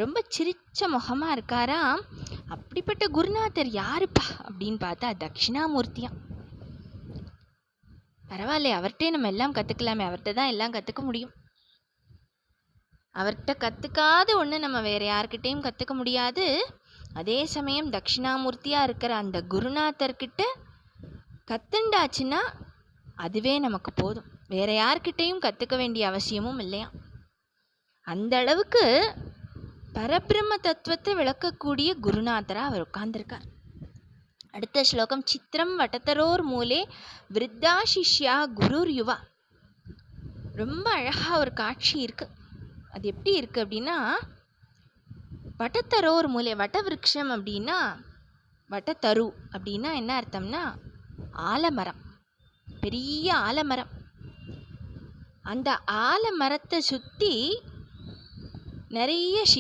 ரொம்ப சிரிச்ச முகமாக இருக்காராம். அப்படிப்பட்ட குருநாதர் யாருப்பா அப்படின்னு பார்த்தா தட்சிணாமூர்த்தியாம். பரவாயில்ல, அவர்கிட்டே நம்ம எல்லாம் கற்றுக்கலாமே, அவர்கிட்ட தான் எல்லாம் கற்றுக்க முடியும். அவர்கிட்ட கற்றுக்காத ஒன்று நம்ம வேறு யார்கிட்டையும் கற்றுக்க முடியாது. அதே சமயம் தட்சிணாமூர்த்தியாக இருக்கிற அந்த குருநாதர்கிட்ட கற்றுண்டாச்சுன்னா அதுவே நமக்கு போதும். வேறு யார்கிட்டையும் கற்றுக்க வேண்டிய அவசியமும் இல்லையா. அந்த அளவுக்கு பரபிரம்ம தத்துவத்தை விளக்கக்கூடிய குருநாதராக அவர் உட்கார்ந்துருக்கார். அடுத்த ஸ்லோகம், சித்திரம் வட்டத்தரோர் மூலே விருத்தா சிஷ்யா குருர் யுவா. ரொம்ப அழகாக ஒரு காட்சி இருக்குது. அது எப்படி இருக்குது அப்படின்னா, வட்டத்தரோர் மூலே, வட்ட விருட்சம் அப்படின்னா, வட்டத்தரு அப்படின்னா என்ன அர்த்தம்னா ஆலமரம், பெரிய ஆலமரம். அந்த ஆலமரத்தை சுற்றி நிறைய